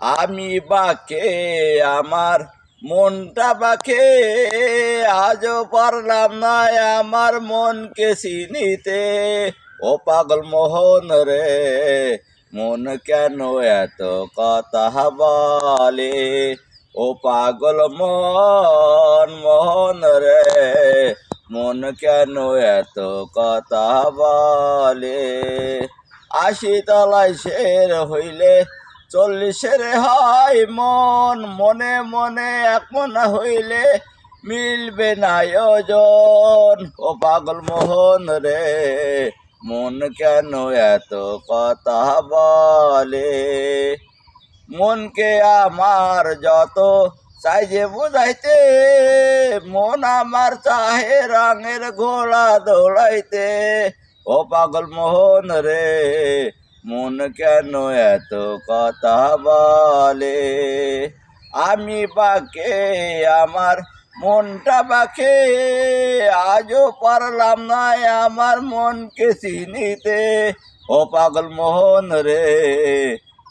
আমি বাকে আমার মনটা বাকে, আজও পারলাম না আমার মনকে চিনিতে। ও পাগল মোহন রে, মন কেন এত কথা বলে? ও পাগল মোহন রে, মন কেন এত কথা বলে? ৮০ তলায় শের হইলে ৪০-এর হয় মন, মনে মনে এক মনে হইলে মিলবে না ওজন। ও পাগল মোহন রে, মন কেন এত কথা বলে? মনকে আমার যত চাই যে বুঝাইতে, মন আমার চাহে রঙের ঘোড়া দৌড়াইতে। ও পাগল মোহন রে, মন কেন এত কথা বলে? আমি বাকে আমার মনটা বাকে, আজও পারলাম না আমার মনকে চিনিতে। ও পাগল মোহন রে,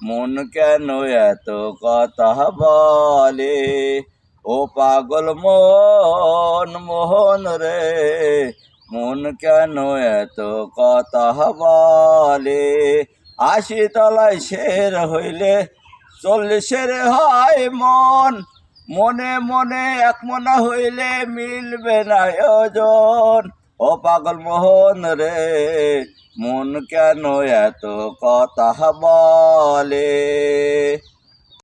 মন কেন এত কথা বলে? ও পাগল মোহন রে, মন কেন এত কথা বলে? ৮০ তলায় শের হইলে ৪০-এর হয় মন, মনে মনে এক মনে হইলে মিলবে না ওজন। ও পাগল মোহন রে, মন কেন এত কথা বলে?